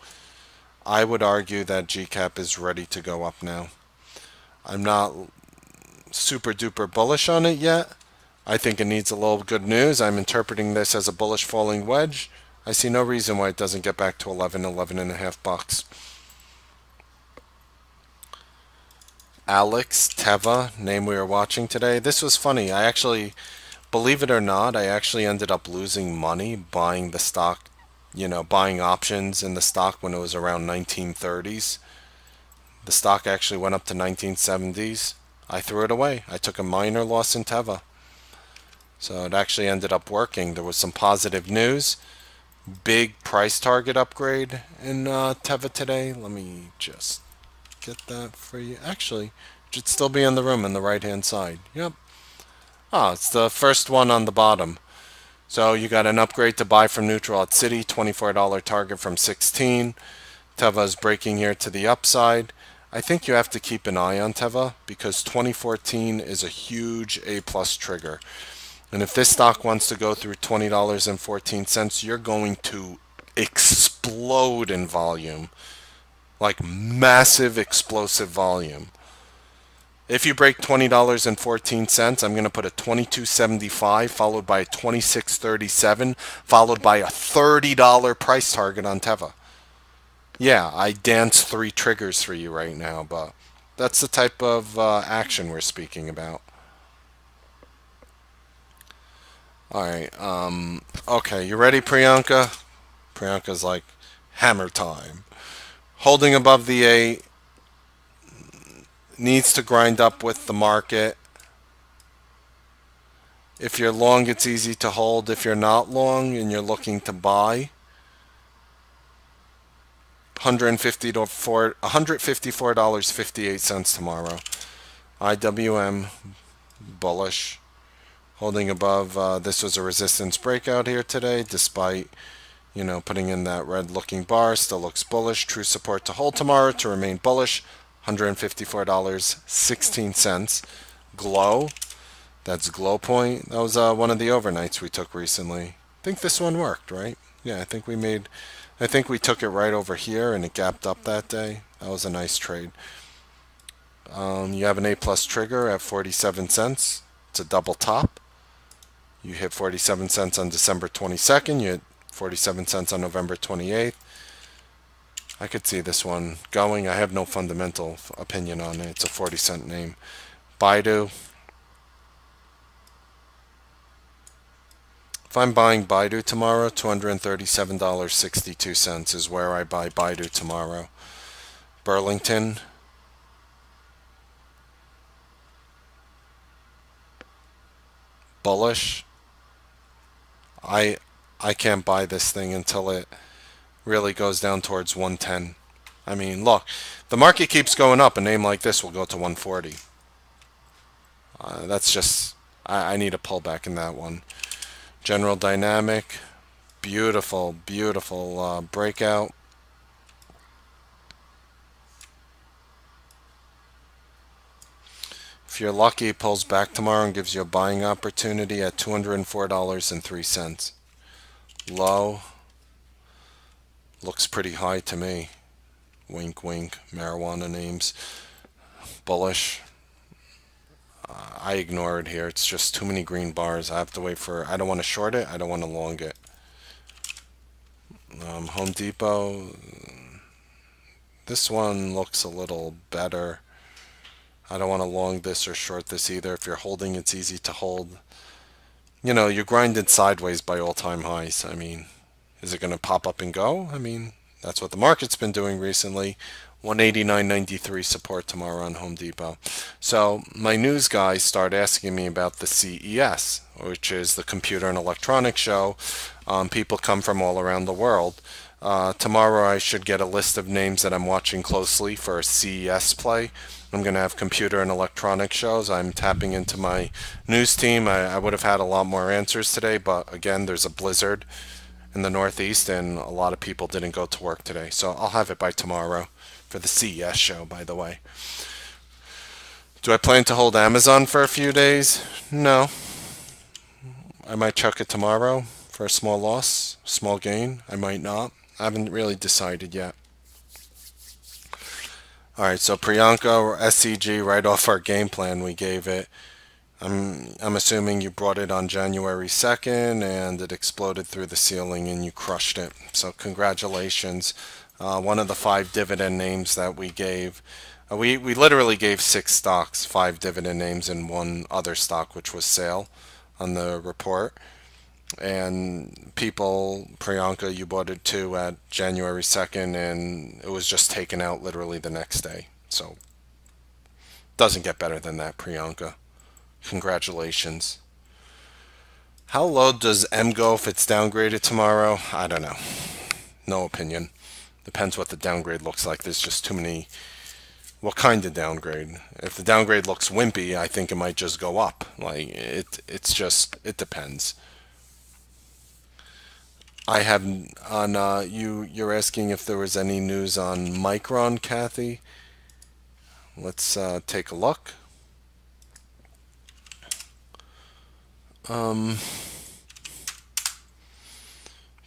I would argue that GCAP is ready to go up now. I'm not super duper bullish on it yet. I think it needs a little good news. I'm interpreting this as a bullish falling wedge. I see no reason why it doesn't get back to 11, 11 and a half bucks. Alex Teva, name we were watching today. This was funny. I actually, believe it or not, I actually ended up losing money buying the stock, buying options in the stock when it was around 1930s. The stock actually went up to 1970s. I threw it away. I took a minor loss in Teva. So it actually ended up working. There was some positive news. Big price target upgrade in Teva today. Let me just get that for you. Actually, it should still be in the room on the right hand side. Yep. Oh, it's the first one on the bottom. So you got an upgrade to buy from neutral at City, $24 target from 16. Teva is breaking here to the upside. I think you have to keep an eye on Teva because 2014 is a huge A plus trigger. And if this stock wants to go through $20.14, you're going to explode in volume. Like massive explosive volume. If you break $20.14, I'm going to put a 22.75 followed by a 26.37 followed by a $30 price target on Teva. Yeah, I dance 3 triggers for you right now, but that's the type of action we're speaking about. Alright, okay, you ready, Priyanka? Priyanka's like, hammer time. Holding above the 8, needs to grind up with the market. If you're long, it's easy to hold. If you're not long and you're looking to buy, $154.58 tomorrow. IWM bullish. Holding above, this was a resistance breakout here today, despite, putting in that red looking bar. Still looks bullish. True support to hold tomorrow to remain bullish. $154.16. Glow. That's Glow Point. That was one of the overnights we took recently. I think this one worked, right? Yeah, I think we took it right over here and it gapped up that day. That was a nice trade. You have an A plus trigger at 47 cents. It's a double top. You hit 47 cents on December 22nd. You hit 47 cents on November 28th. I could see this one going. I have no fundamental opinion on it. It's a 40-cent name. Baidu. If I'm buying Baidu tomorrow, $237.62 is where I buy Baidu tomorrow. Burlington. Bullish. I can't buy this thing until it really goes down towards 110. I mean, look, the market keeps going up. A name like this will go to 140. That's just, I need a pullback in that one. General Dynamic, beautiful, beautiful breakout. If you're lucky, it pulls back tomorrow and gives you a buying opportunity at $204.03. Low. Looks pretty high to me. Wink, wink. Marijuana names. Bullish. I ignore it here. It's just too many green bars. I have to wait for... I don't want to short it. I don't want to long it. Home Depot. This one looks a little better. I don't want to long this or short this either. If you're holding, it's easy to hold. You're grinding sideways by all-time highs. I mean, is it going to pop up and go? I mean, that's what the market's been doing recently. 189.93 support tomorrow on Home Depot. So my news guys start asking me about the CES, which is the Computer and Electronics Show. People come from all around the world. Tomorrow I should get a list of names that I'm watching closely for a CES play. I'm going to have computer and electronic shows. I'm tapping into my news team. I would have had a lot more answers today, but again, there's a blizzard in the Northeast, and a lot of people didn't go to work today. So I'll have it by tomorrow for the CES show, by the way. Do I plan to hold Amazon for a few days? No. I might chuck it tomorrow for a small loss, small gain. I might not. I haven't really decided yet. Alright, so Priyanka or SCG, right off our game plan we gave it. I'm assuming you brought it on January 2nd and it exploded through the ceiling and you crushed it. So congratulations. One of the 5 dividend names that we gave. We literally gave 6 stocks, 5 dividend names, and 1 other stock, which was sale on the report. And people, Priyanka, you bought it too at January 2nd, and it was just taken out literally the next day. So, doesn't get better than that, Priyanka. Congratulations. How low does M go if it's downgraded tomorrow? I don't know. No opinion. Depends what the downgrade looks like. There's just too many. What kind of downgrade? If the downgrade looks wimpy, I think it might just go up. Like it depends. I have on you're asking if there was any news on Micron, Kathy. Let's take a look.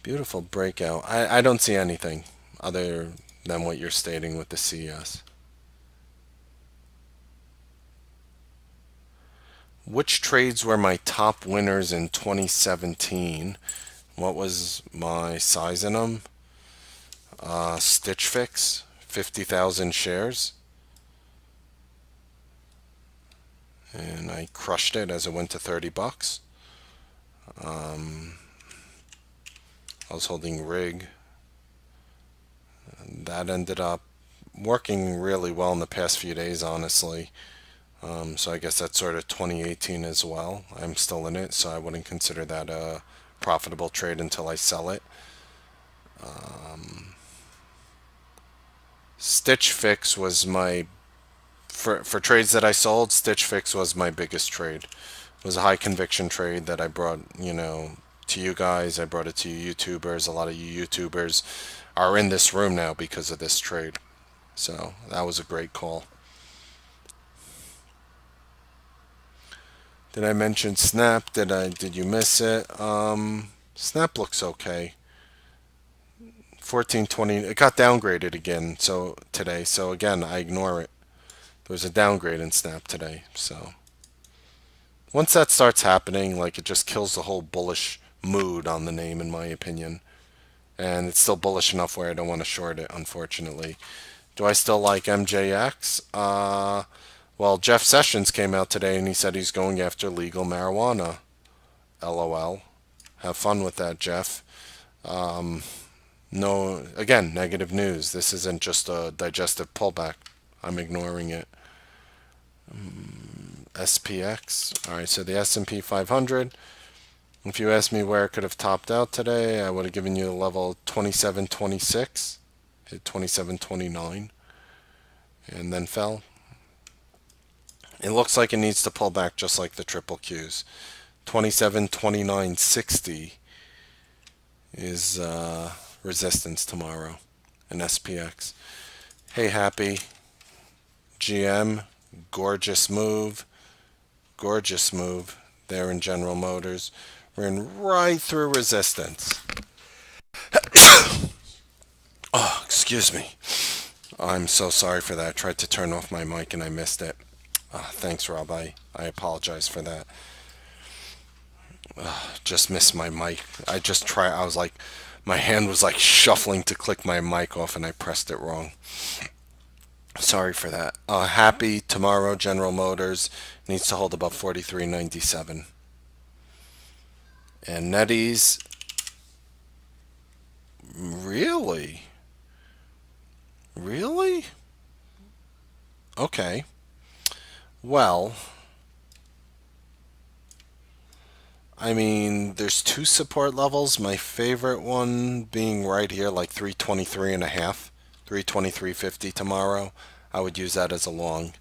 Beautiful breakout. I don't see anything other than what you're stating with the CES. Which trades were my top winners in 2017? What was my size in them? Stitch Fix, 50,000 shares. And I crushed it as it went to 30 bucks. I was holding Rig. That ended up working really well in the past few days, honestly. So I guess that's sort of 2018 as well. I'm still in it, so I wouldn't consider that a profitable trade until I sell it. Stitch Fix was my for trades that I sold. Stitch Fix was my biggest trade. It was a high conviction trade that I brought, to you guys. I brought it to you YouTubers. A lot of you YouTubers are in this room now because of this trade. So that was a great call. Did I mention Snap? Did you miss it? Snap looks okay. 1420. It got downgraded again. So today. So again, I ignore it. There was a downgrade in Snap today. So once that starts happening, like it just kills the whole bullish mood on the name, in my opinion. And it's still bullish enough where I don't want to short it, unfortunately. Do I still like MJX? Well, Jeff Sessions came out today and he said he's going after legal marijuana. LOL. Have fun with that, Jeff. No, again, negative news. This isn't just a digestive pullback. I'm ignoring it. SPX. All right, so the S&P 500. If you asked me where it could have topped out today, I would have given you a level 27.26, hit 27.29, and then fell. It looks like it needs to pull back just like the triple Qs. 27.29.60 is resistance tomorrow in SPX. Hey, Happy. GM, gorgeous move. Gorgeous move there in General Motors. We're in right through resistance. Oh, excuse me. I'm so sorry for that. I tried to turn off my mic and I missed it. Thanks, Rob. I apologize for that. Just missed my mic. I was like, my hand was like shuffling to click my mic off and I pressed it wrong. Sorry for that. Happy tomorrow, General Motors needs to hold above 43.97. And NetEase, really? Really? Okay. Well, I mean, there's two support levels. My favorite one being right here, like 323 and a half, 323.50 tomorrow. I would use that as a long.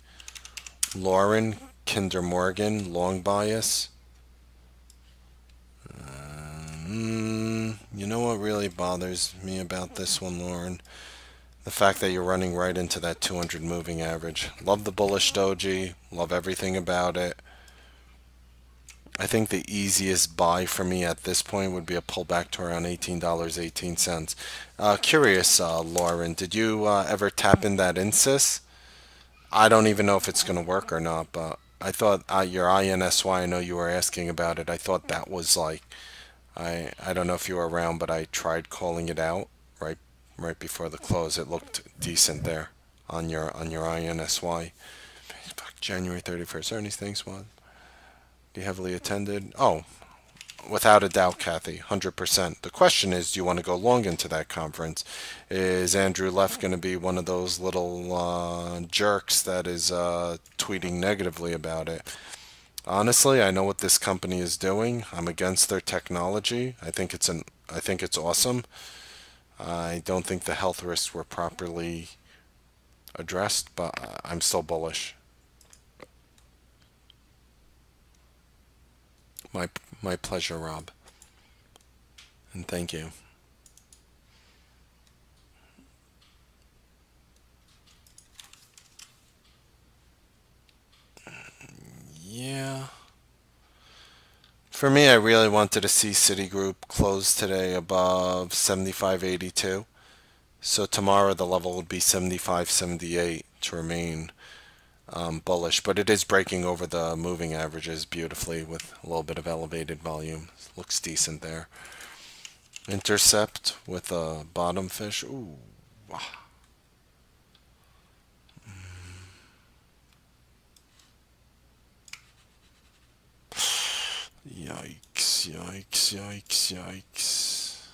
Lauren, Kinder Morgan, long bias. You know what really bothers me about this one, Lauren? The fact that you're running right into that 200 moving average. Love the bullish doji. Love everything about it. I think the easiest buy for me at this point would be a pullback to around $18.18. Curious, Lauren, did you ever tap in that Insys? I don't even know if it's going to work or not, but I thought your INSY, I know you were asking about it. I thought that was like, I don't know if you were around, but I tried calling it out right before the close. It looked decent there on your INSY. January 31st earnings, thanks, one. You heavily attended? Oh, without a doubt, Kathy, 100%. The question is, do you want to go long into that conference? Is Andrew Leff going to be one of those little jerks that is tweeting negatively about it? Honestly, I know what this company is doing. I'm against their technology. I think it's awesome. I don't think the health risks were properly addressed, but I'm still bullish. My my pleasure, Rob. And thank you. Yeah. For me, I really wanted to see Citigroup close today above 75.82. So tomorrow the level would be 75.78 to remain bullish. But it is breaking over the moving averages beautifully with a little bit of elevated volume. Looks decent there. Intercept with a bottom fish. Ooh. Yikes, yikes, yikes, yikes.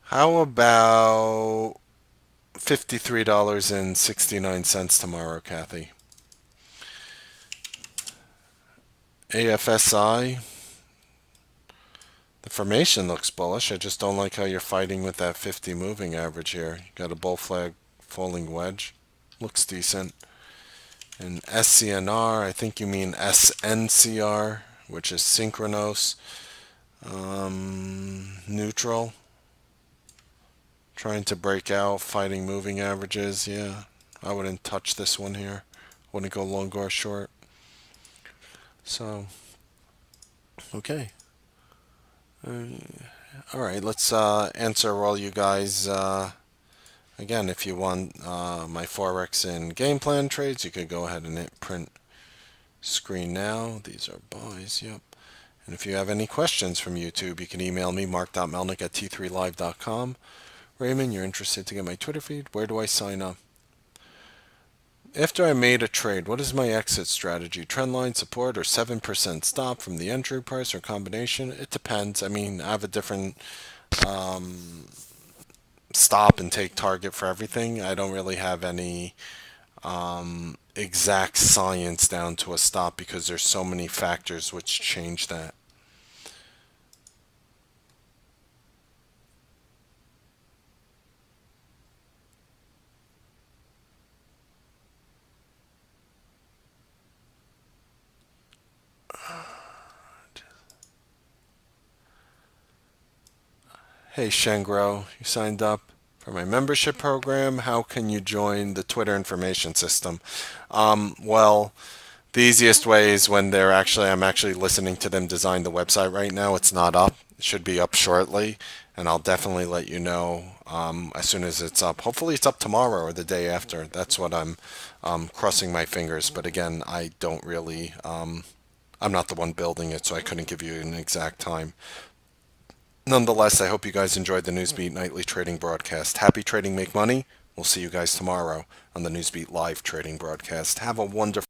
How about $53.69 tomorrow, Kathy? AFSI, The formation looks bullish. I just don't like how you're fighting with that 50 moving average here. You got a bull flag falling wedge. Looks decent. And SCNR, I think you mean SNCR, which is synchronous. Neutral. Trying to break out, fighting moving averages. Yeah, I wouldn't touch this one here. Wouldn't go long or short. So, okay. All right, let's answer all you guys. Again, if you want my Forex and game plan trades, you could go ahead and hit print screen now. These are buys, yep. And if you have any questions from YouTube, you can email me, mark.melnick@t3live.com. Raymond, you're interested to get my Twitter feed? Where do I sign up? After I made a trade, what is my exit strategy? Trendline support or 7% stop from the entry price or combination? It depends. I mean, I have a different stop and take target for everything. I don't really have any exact science down to a stop because there's so many factors which change that. Hey Shengro, you signed up for my membership program. How can you join the Twitter information system? Well, the easiest way is when I'm actually listening to them design the website right now. It's not up. It should be up shortly, and I'll definitely let you know as soon as it's up. Hopefully, it's up tomorrow or the day after. That's what I'm crossing my fingers. But again, I don't really. I'm not the one building it, so I couldn't give you an exact time. Nonetheless, I hope you guys enjoyed the NewsBeat nightly trading broadcast. Happy trading, make money. We'll see you guys tomorrow on the NewsBeat live trading broadcast. Have a wonderful